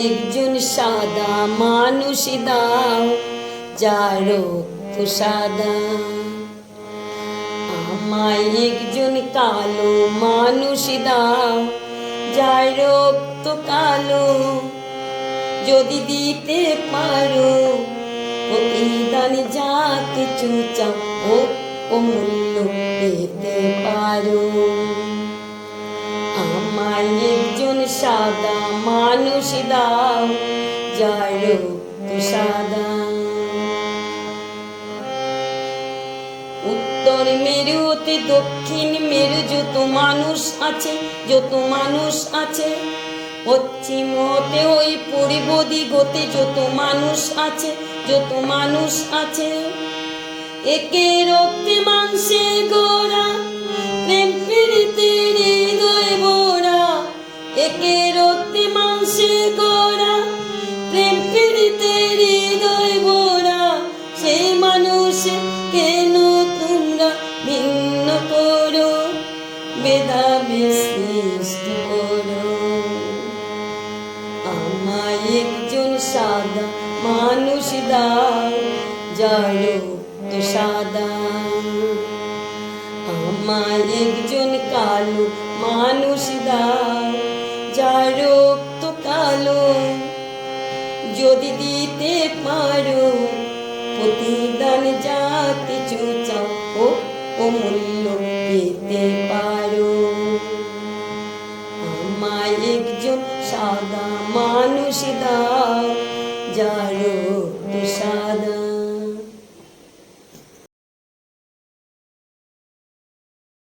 একজন সাদা মানুষ দাও, যার রক্ত সাদা। আমায় একজন কালো মানুষ দাও, যার রক্ত কালো। যদি দিতে পারো প্রতিদান যা কিছু চাও, ও অমূল্য পেতে পারো। আমায় একজন সাদা মানুষ দাও, যার রক্ত সাদা। উত্তর মেরু হতে দক্ষিণ মেরু যত মানুষ আছে, যত মানুষ আছে। পশ্চিম হতে ওই পূর্ব দিগতে যত মানুষ আছে, যত মানুষ আছে। একে রক্তে মাংসে গড়া, প্রেম প্রীতির হৃদয় ভরা। একে রক্তে মাংসে গড়া, প্রেম প্রীতির হৃদয় ভরা। সেই মানুষ কেন তোমরা ভিন্ন করো, ভেদাভেদ সৃষ্টি করো? আমায় একজন সাদা মানুষ দাও, যার রক্ত সাদা। আমায় একজন কালো মানুষ দাও, যার রক্ত কালো। যদি দিতে পারো প্রতিদান যা কিছু চাও, ও অমূল্য পেতে পারো। আমায় একজন সাদা মানুষ দাও, যার